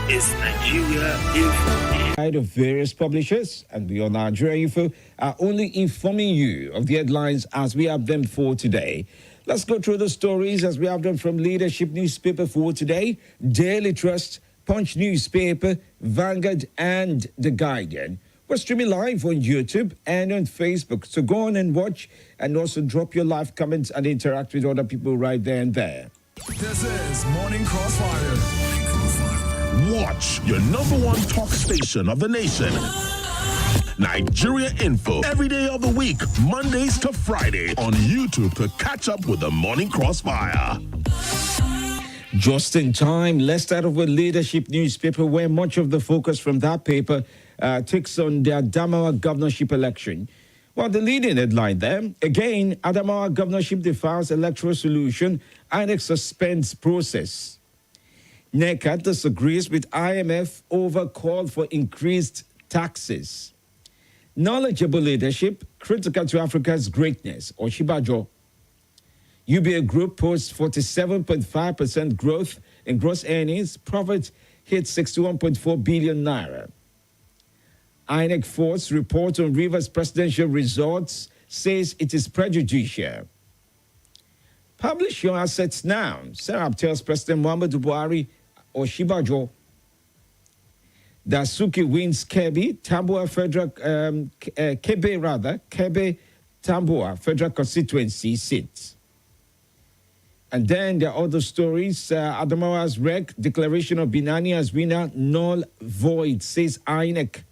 is Nigeria Info. Of various publishers, and we on Nigeria Info are only informing you of the headlines as we have them for today. Let's go through the stories as we have them from Leadership newspaper for today, Daily Trust, Punch newspaper, Vanguard, and The Guardian. We're streaming live on YouTube and on Facebook, so go on and watch, and also drop your live comments and interact with other people right there and there. This is Morning Crossfire. Watch your number one talk station of the nation. Nigeria Info. Every day of the week, Mondays to Friday on YouTube to catch up with the Morning Crossfire. Just in time, let's start off with Leadership newspaper, where much of the focus from that paper takes on the Adamawa governorship election. Well, the leading headline there, again, Adamawa governorship defiles electoral solution and suspends process. NECA disagrees with IMF over call for increased taxes. Knowledgeable leadership, critical to Africa's greatness, Oshibajo. UBA Group posts 47.5% growth in gross earnings. Profit hit 61.4 billion naira. INEC Force report on Rivers presidential results says it is prejudicial. Publish your assets now. Sarah tells President Muhammadu Buhari Oshibajo. Dasuki wins Kebe Tambua Federal Kebe Tambua Federal Constituency seat. And then there are other stories. Adamawa's REC declaration of Binani as winner null void, says INEC.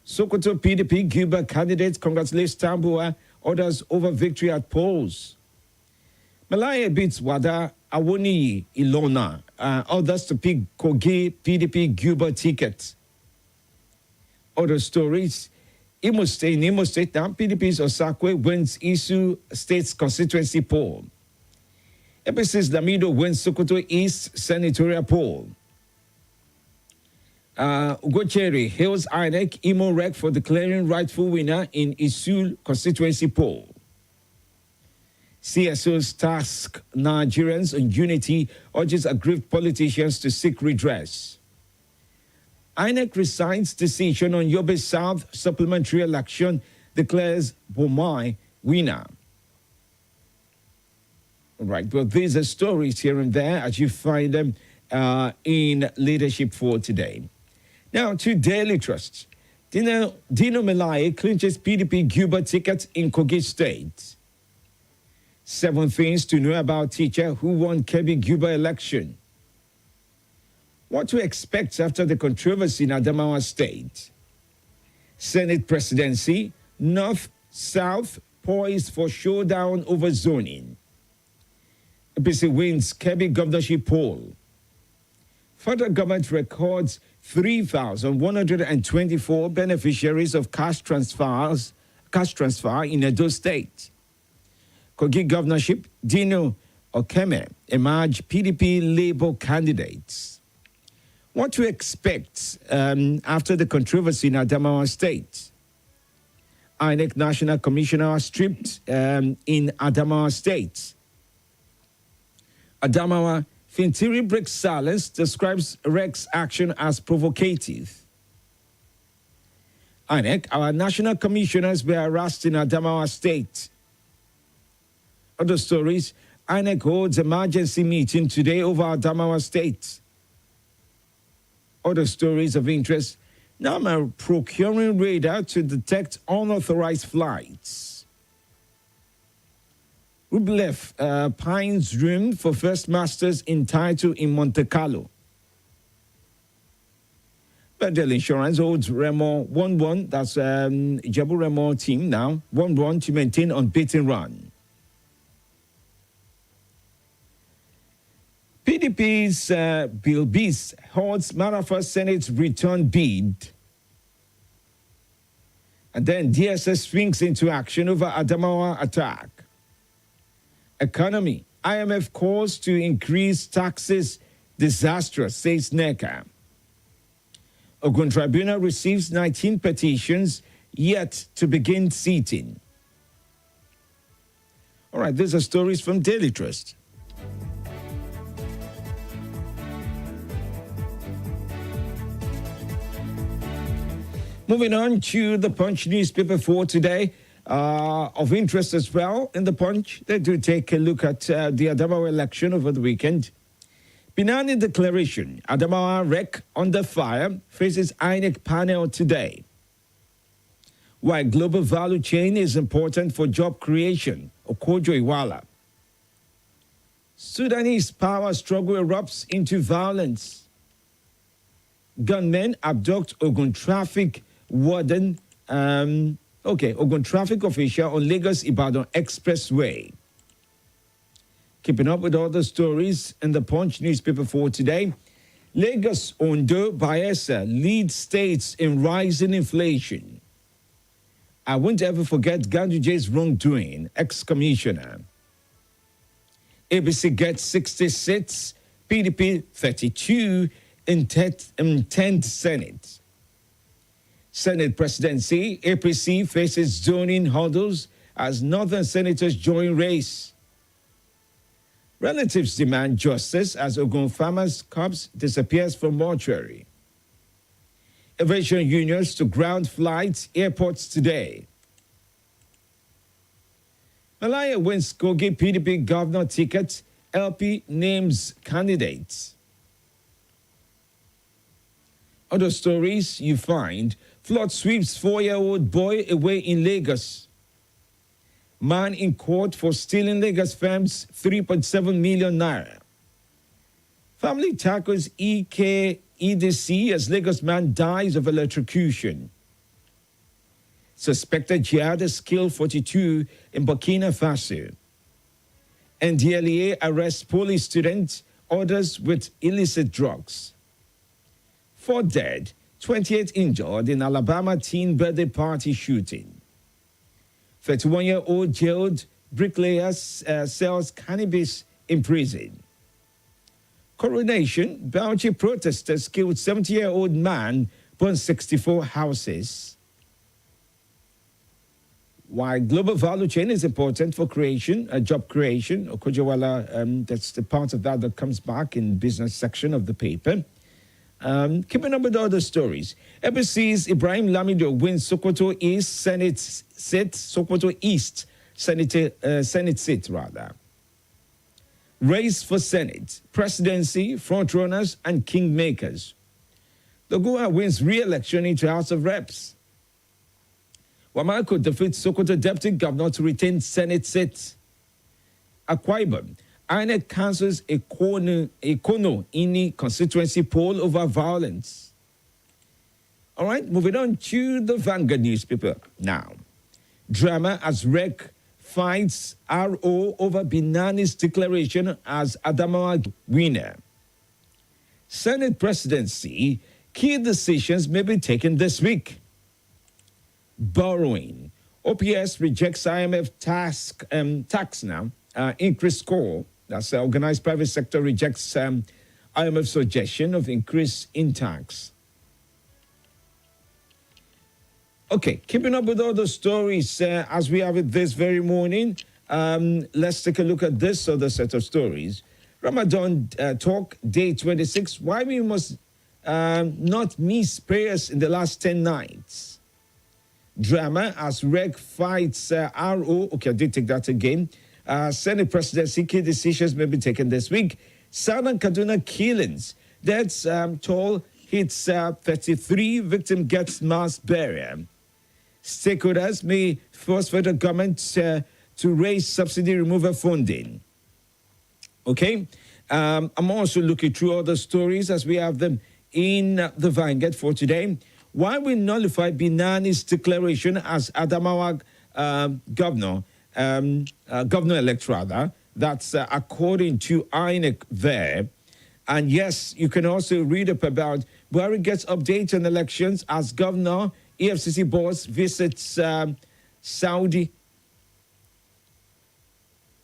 Sokoto PDP Cuba candidates congratulates Tambua, others over victory at polls. Malaya beats Wada Awoni Ilona, others to pick Kogi PDP Cuba ticket. Other stories. In Imo State now, PDP's Osakwe wins Isu State's constituency poll. APC's Lamido wins Sokoto East senatorial poll. Ugocheri hails INEC Imo REC for declaring rightful winner in Isu constituency poll. CSO's task Nigerians on unity, urges aggrieved politicians to seek redress. INEC resigns decision on Yobe South supplementary election, declares Bomai winner. All right, well, these are stories here and there as you find them in Leadership for today. Now to Daily Trust. Dino Melaye clinches PDP Cuba ticket in Kogi State. 7 things to know about teacher who won Kebbi Cuba election. What to expect after the controversy in Adamawa State. Senate presidency, North-South poised for showdown over zoning. APC wins Kebbi governorship poll. Federal government records 3,124 beneficiaries of cash transfer in Edo State. Kogi governorship, Dino Okeme emerge PDP Labour candidates. What to expect after the controversy in Adamawa State? INEC National Commissioner stripped in Adamawa State. Adamawa Fintiri breaks silence, describes REC's action as provocative. INEC, our national commissioners were arrested in Adamawa State. Other stories, INEC holds emergency meeting today over Adamawa State. Other stories of interest, NAMA procuring radar to detect unauthorized flights. Rublev pines room for first masters in title in Monte Carlo. Bedell Insurance holds Remo 1-1, that's Jabu Remo team now, 1-1 to maintain unbeaten run. PDP's Bill Beast holds Marafa Senate's return bid. And then DSS swings into action over Adamawa attack. Economy, IMF calls to increase taxes, disastrous, says NECA. Ogun Tribunal receives 19 petitions yet to begin seating. All right, these are stories from Daily Trust. Moving on to the Punch newspaper for today. Of interest as well in the Punch, they do take a look at the Adamawa election over the weekend. Binani declaration, Adamawa wreck under fire, faces INEC panel today. Why global value chain is important for job creation, Okojo Iwala. Sudanese power struggle erupts into violence. Gunmen abduct Ogun traffic warden, Ogun traffic official on Lagos-Ibadan Expressway. Keeping up with all the stories in the Punch newspaper for today. Lagos, Ondo, Bayelsa lead states in rising inflation. I won't ever forget Ganduje's wrongdoing, ex-commissioner. ABC gets 60 seats, PDP 32 in 10th Senate. Senate presidency, APC faces zoning hurdles as northern senators join race. Relatives demand justice as Ogun farmers' corpse disappears from mortuary. Aviation unions to ground flights, airports today. Malaya wins Kogi PDP governor ticket, LP names candidates. Other stories you find, flood sweeps 4-year-old boy away in Lagos. Man in court for stealing Lagos firm's 3.7 million naira. Family tackles EDC as Lagos man dies of electrocution. Suspected jihadist killed 42 in Burkina Faso. NDLEA arrests police student, orders with illicit drugs. 4 dead, 28 injured in Alabama teen birthday party shooting. 31-year-old jailed bricklayer sells cannabis in prison. Coronation, Bauchi protesters killed 70-year-old man, burned 64 houses. Why global value chain is important for creation, job creation. Okojawala, that's the part of that comes back in business section of the paper. Keeping up with other stories. APC's Ibrahim Lamido wins Sokoto East Senate seat, Sokoto East Senate seat rather. Race for Senate, presidency, frontrunners, and kingmakers. Dogoa wins re-election into House of Reps. Wamako defeats Sokoto Deputy Governor to retain Senate seat. Akwa Ibom, INEC cancels a Kono Ini constituency poll over violence. All right, moving on to the Vanguard newspaper now. Drama as REC fights RO over Binani's declaration as Adamawa winner. Senate presidency, key decisions may be taken this week. Borrowing. OPS rejects IMF tax now, increased score. That's organized private sector rejects IMF suggestion of increase in tax. Okay, keeping up with all the stories as we have it this very morning, let's take a look at this other set of stories. Ramadan talk, day 26, why we must not miss prayers in the last 10 nights. Drama as REC fights RO. Okay, I did take that again. Senate presidency key decisions may be taken this week. Southern Kaduna killings. Deaths toll hits 33. Victim gets mass burial. Stakeholders may force federal government to raise subsidy removal funding. Okay. I'm also looking through other stories as we have them in the Vanguard for today. Why we nullify Binani's declaration as Adamawa governor, governor-elect rather, that's according to INEC there. And yes, you can also read up about Buhari gets updates on elections as governor, EFCC boss visits Saudi.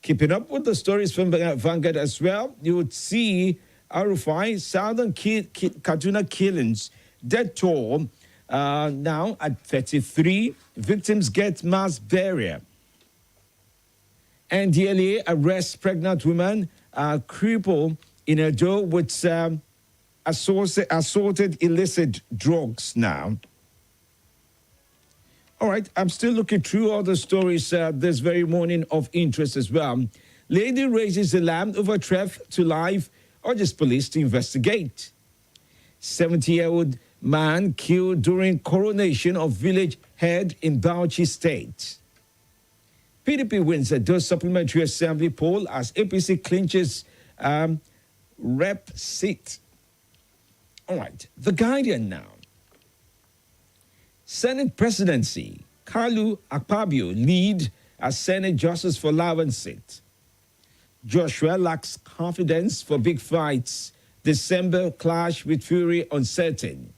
Keeping up with the stories from Vanguard as well, you would see Arufai, Southern Kaduna killings, death toll now at 33. Victims get mass burial. NDLEA arrests pregnant woman, cripple in a door with assaulted illicit drugs now. All right, I'm still looking through all the stories this very morning of interest as well. Lady raises alarm over theft to life, urges police to investigate. 70-year-old man killed during coronation of village head in Bauchi State. PDP wins a Dose Supplementary Assembly poll as APC clinches rep seat. All right, The Guardian now. Senate presidency, Kalu Akpabio lead as Senate Justice for Lawan seat. Joshua lacks confidence for big fights. December clash with Fury uncertain.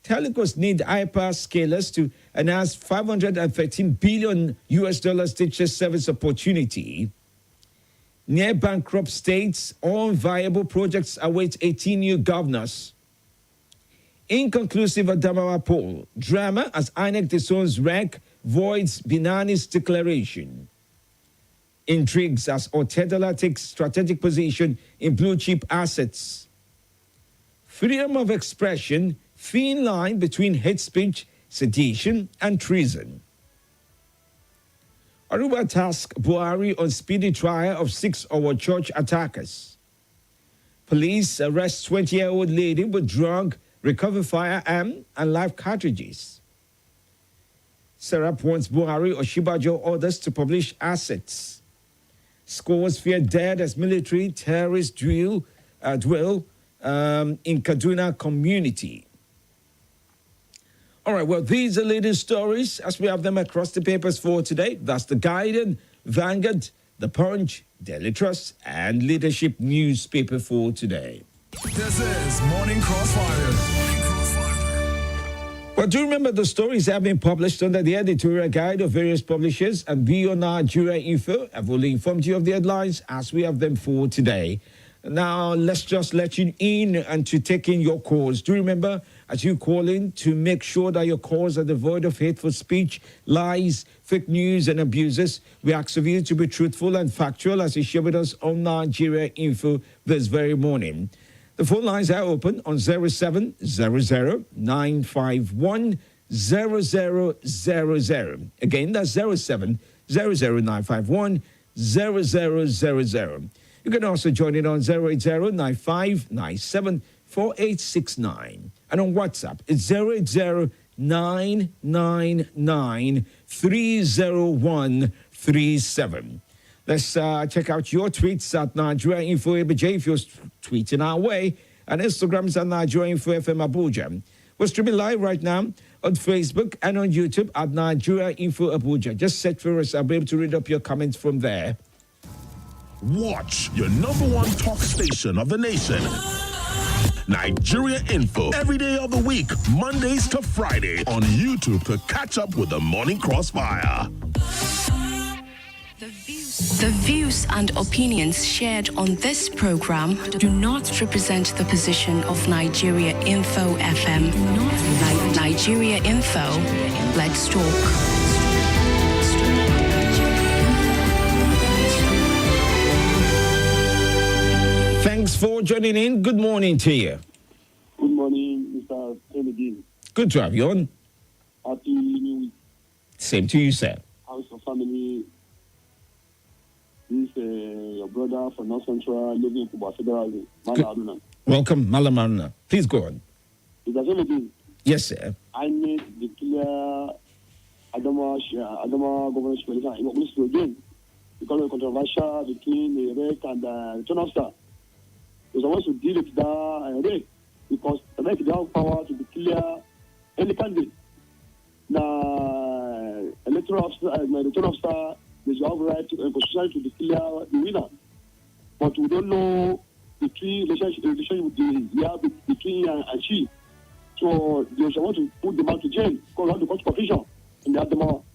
Telecos need hyperscalers to announce $513 billion digital service opportunity. Near bankrupt states, all viable projects await 18 new governors. Inconclusive Adamawa poll. Drama as INEC disowns REC, voids Binani's declaration. Intrigues as Otedola takes strategic position in blue chip assets. Freedom of expression, thin line between hate speech, sedition, and treason. Aruba task Buhari on speedy trial of 6 our church attackers. Police arrest 20-year-old lady with drug, recover firearm and live cartridges. Serap wants Buhari or Shibajo orders to publish assets. Scores fear dead as military terrorists dwell in Kaduna community. All right, well, these are latest stories as we have them across the papers for today. That's The Guardian, Vanguard, The Punch, Daily Trust, and Leadership newspaper for today. This is Morning Crossfire. Well, do you remember the stories have been published under the editorial guide of various publishers, and Beyond Nigeria Info have only informed you of the headlines as we have them for today. Now, let's just let you in and to take in your calls. Do you remember, as you call in, to make sure that your calls are devoid of hateful speech, lies, fake news, and abuses. We ask of you to be truthful and factual as you share with us on Nigeria Info this very morning. The phone lines are open on 0700-951-0000. Again, that's 0700-951-0000. You can also join in on 080-9597-4869. And on WhatsApp, it's 080-999-30137. Let's check out your tweets at Nigeria Info ABJ if you're tweeting our way. And Instagram's at Nigeria Info FM Abuja. We're streaming live right now on Facebook and on YouTube at Nigeria Info Abuja. Just search for us. I'll be able to read up your comments from there. Watch your number one talk station of the nation. Nigeria Info. Every day of the week, Mondays to Friday on YouTube to catch up with the Morning Crossfire. The views and opinions shared on this program do not represent the position of Nigeria Info FM. Nigeria Info, let's talk. Thanks for joining in. Good morning to you. Good morning, Mr. Femi. Good to have you on. Happy New Week. Same to you, sir. How's your family? This your brother from North Central living in Kuba Federal. Malam. Welcome, Malam Aruna. Please go on. Mr. Femi, yes, sir. I need the clear Adama government election again because of the controversial between the REC and the turn officer. Because I want to deal with that REC because the REC have power to declare any candidate. Now, electoral officer, the turn officer, they have right to constitution to declare the winner. But we don't know the key relationship with between and she. So they want to put them out to jail because of the court confusion.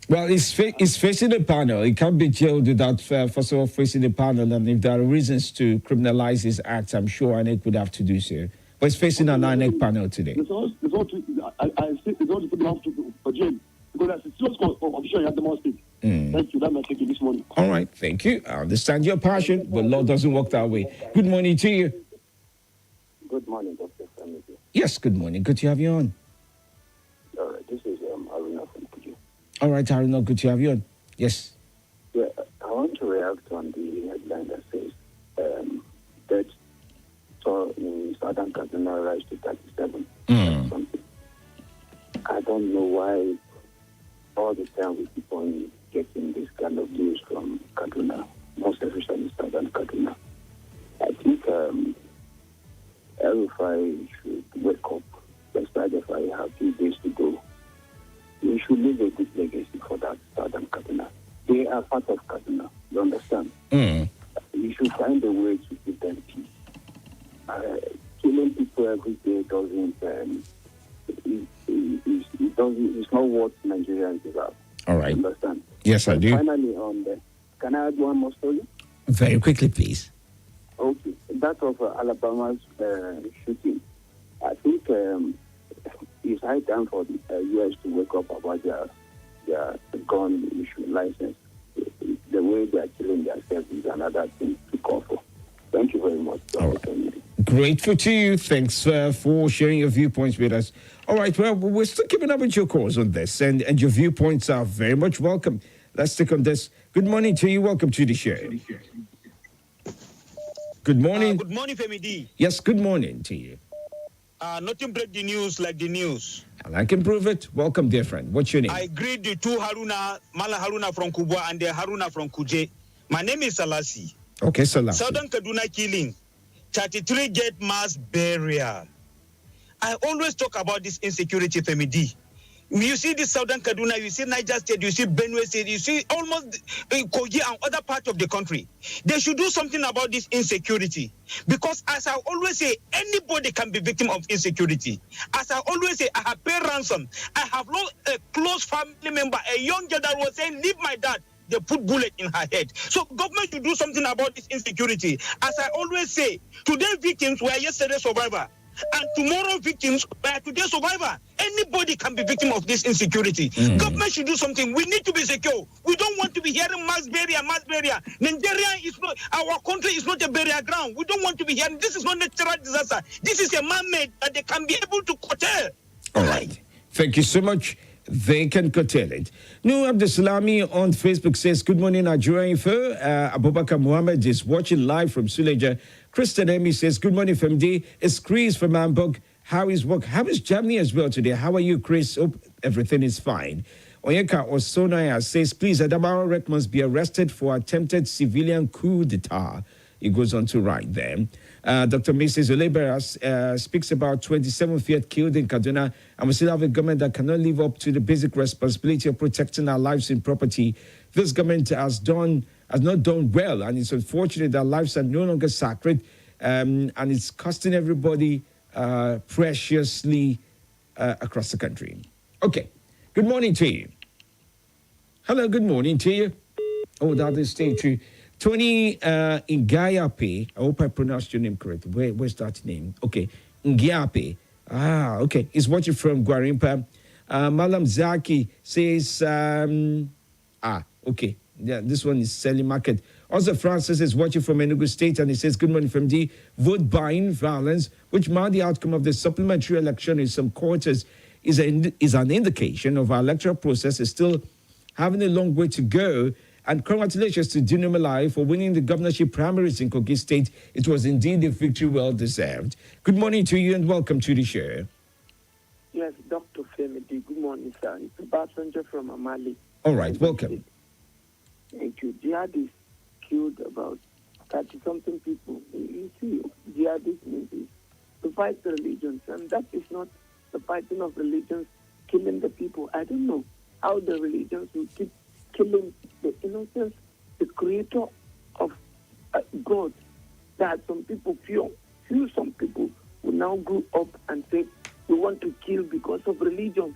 Well, it's facing the panel. It can't be jailed without, first of all, facing the panel. And if there are reasons to criminalize his acts, I'm sure INEC would have to do so. But it's facing an INEC panel today. I think they want to put them out for jail because that's a serious confusion at the most. Thank you. That might take you this morning. All right. Thank you. I understand your passion, but law doesn't work that way. Good morning to you. Good morning, Dr. Femi. Yes, good morning. Good to have you on. All right. This is Aruna from Abuja. All right, Haruna, good to have you on. Yes. Yeah, I want to react on the headline that says death toll in Southern Kaduna rise to 37. Something. I don't know why all the time we keep on getting this kind of news from Kaduna, most especially Southern Kaduna. I think everybody should wake up. Despite if I have few days to go, we should leave a good legacy for that Southern Kaduna. They are part of Kaduna. You understand? You should find a way to give them peace. Killing people every day doesn't. It's not what Nigerians deserve. All right. You understand? Yes, I do. Finally, can I add one more story? Very quickly, please. Okay, that of Alabama's shooting. I think it's high time for the U.S. to wake up about their gun issue license. The way they are killing themselves is another thing to call for. Thank you very much. All right. Grateful to you. Thanks for sharing your viewpoints with us. All right, well, we're still keeping up with your calls on this, and your viewpoints are very much welcome. Let's stick on this. Good morning to you. Welcome to the show. Good morning. Good morning, Femi D. Yes, good morning to you. Nothing break the news like the news. And I can prove it. Welcome, dear friend. What's your name? I greet the two Haruna, Mala Haruna from Kubwa and the Haruna from Kuje. My name is Salasi. Okay, Salasi. Southern Kaduna killing, 33 get mass burial. I always talk about this insecurity, Femi D. You see this Southern Kaduna, you see Niger State, you see Benue State, you see almost Kogi and other parts of the country. They should do something about this insecurity. Because as I always say, anybody can be victim of insecurity. As I always say, I have paid ransom. I have lost a close family member, a young girl that was saying, leave my dad. They put bullet in her head. So government should do something about this insecurity. As I always say, today victims were yesterday survivor. And tomorrow victims were today survivor. Anybody can be victim of this insecurity. Government should do something. We need to be secure. We don't want to be hearing mass burial. Nigeria is not, our country is not a burial ground. We don't want to be hearing, this is not natural disaster. This is a man-made that they can be able to curtail. All right. Thank you so much. They can curtail it. Nu Abdusalami on Facebook says, good morning, Nigeria Info. Abubakar Muhammad is watching live from Suleja. Kristen Emi says, good morning, FMD. It's Chris from Hamburg. How is work? How is Germany as well today? How are you, Chris? Hope everything is fine. Onyeka Osonaya says, please, Adamawa Rek must be arrested for attempted civilian coup d'etat. He goes on to write there. Dr. Mrs. Olebera speaks about 27 Fiat killed in Kaduna, and we still have a government that cannot live up to the basic responsibility of protecting our lives and property. This government has not done well, and it's unfortunate that lives are no longer sacred, and it's costing everybody preciously across the country. Okay, good morning to you. Hello, good morning to you. Oh, that is stay true. Tony Ngayape, I hope I pronounced your name correct. Where's that name? Okay, Ngayape. Okay. He's watching from Guarimpa. Malam Zaki says, okay. Yeah, this one is selling market. Also, Francis is watching from Enugu State, and he says, good morning from D. Vote buying violence, which marked the outcome of the supplementary election in some quarters, is an indication of our electoral process is still having a long way to go. And congratulations to Dunumalai for winning the governorship primaries in Kogi State. It was indeed a victory well deserved. Good morning to you and welcome to the show. Yes, Dr. Femi, good morning, sir. It's Basanjo from Amali. All right, welcome. Thank you. Jihadists killed about 30-something people. You see, jihadist means to fight the religions, and that is not the fighting of religions, killing the people. I don't know how the religions will keep killing the innocence, the creator of God, that some people few some people will now grow up and say, we want to kill because of religion.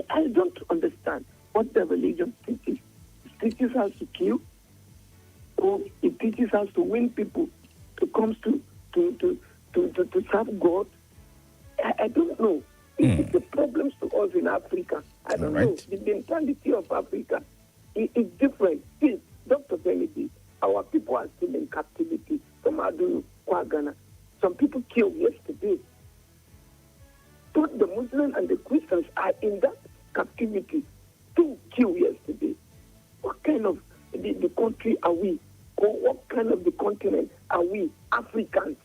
I don't understand what the religion teaches. It teaches us to kill, or it teaches us to win people to come to serve God. I don't know. It's the problems to us in Africa. I don't know. The mentality of Africa is different. Still, Dr. Kennedy, our people are still in captivity from Adunu, Kwagana. Some people killed yesterday. Both the Muslims and the Christians are in that captivity. kill yesterday. What kind of the country are we? Or what kind of the continent are we? Africans.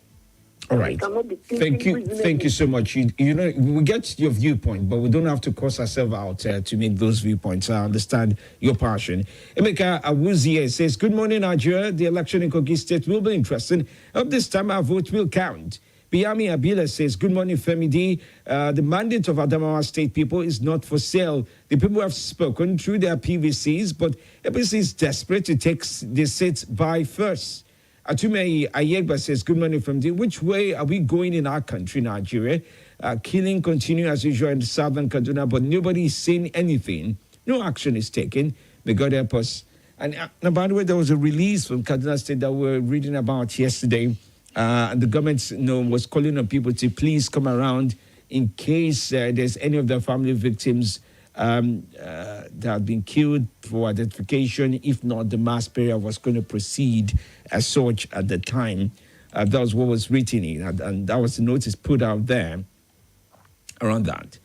All right. Thank you so much. You know, we get your viewpoint, but we don't have to cross ourselves out to make those viewpoints. I understand your passion. Emeka Awuzie says, good morning, Nigeria. The election in Kogi State will be interesting. Hope this time our vote will count. Biami Abila says, good morning, Femi D. The mandate of Adamawa State people is not for sale. The people have spoken through their PVCs, but APC is desperate to take the seats by first. Atume Ayegba says, good morning from D. Which way are we going in our country, Nigeria? Killing continue as usual in the southern Kaduna, but nobody is saying anything. No action is taken. May God help us. And by the way, there was a release from Kaduna State that we were reading about yesterday. And the government was calling on people to please come around in case there's any of their family victims that have been killed for identification. If not, the mass burial was going to proceed as such at the time. That was what was written in, and that was the notice put out there around that.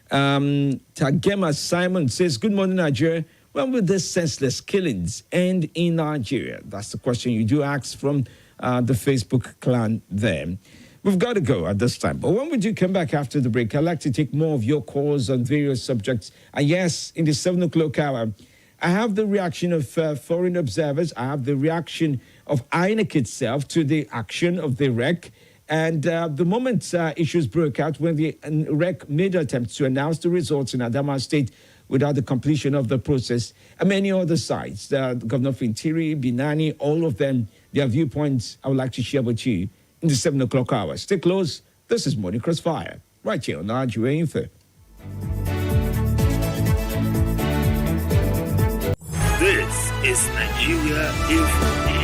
Tagema Simon says, good morning, Nigeria. When will these senseless killings end in Nigeria? That's the question you do ask from the Facebook clan there. We've got to go at this time. But when we do come back after the break, I'd like to take more of your calls on various subjects. And yes, in the 7 o'clock hour, I have the reaction of foreign observers. I have the reaction of INEC itself to the action of the REC. And the moment issues broke out when the REC made attempts to announce the results in Adamawa State without the completion of the process, and many other sides, the Governor of Interior, Binani, all of them, their viewpoints I would like to share with you in the 7 o'clock hour. Stay close. This is Morning Crossfire, right here on Nigeria Info. This is Nigeria Info.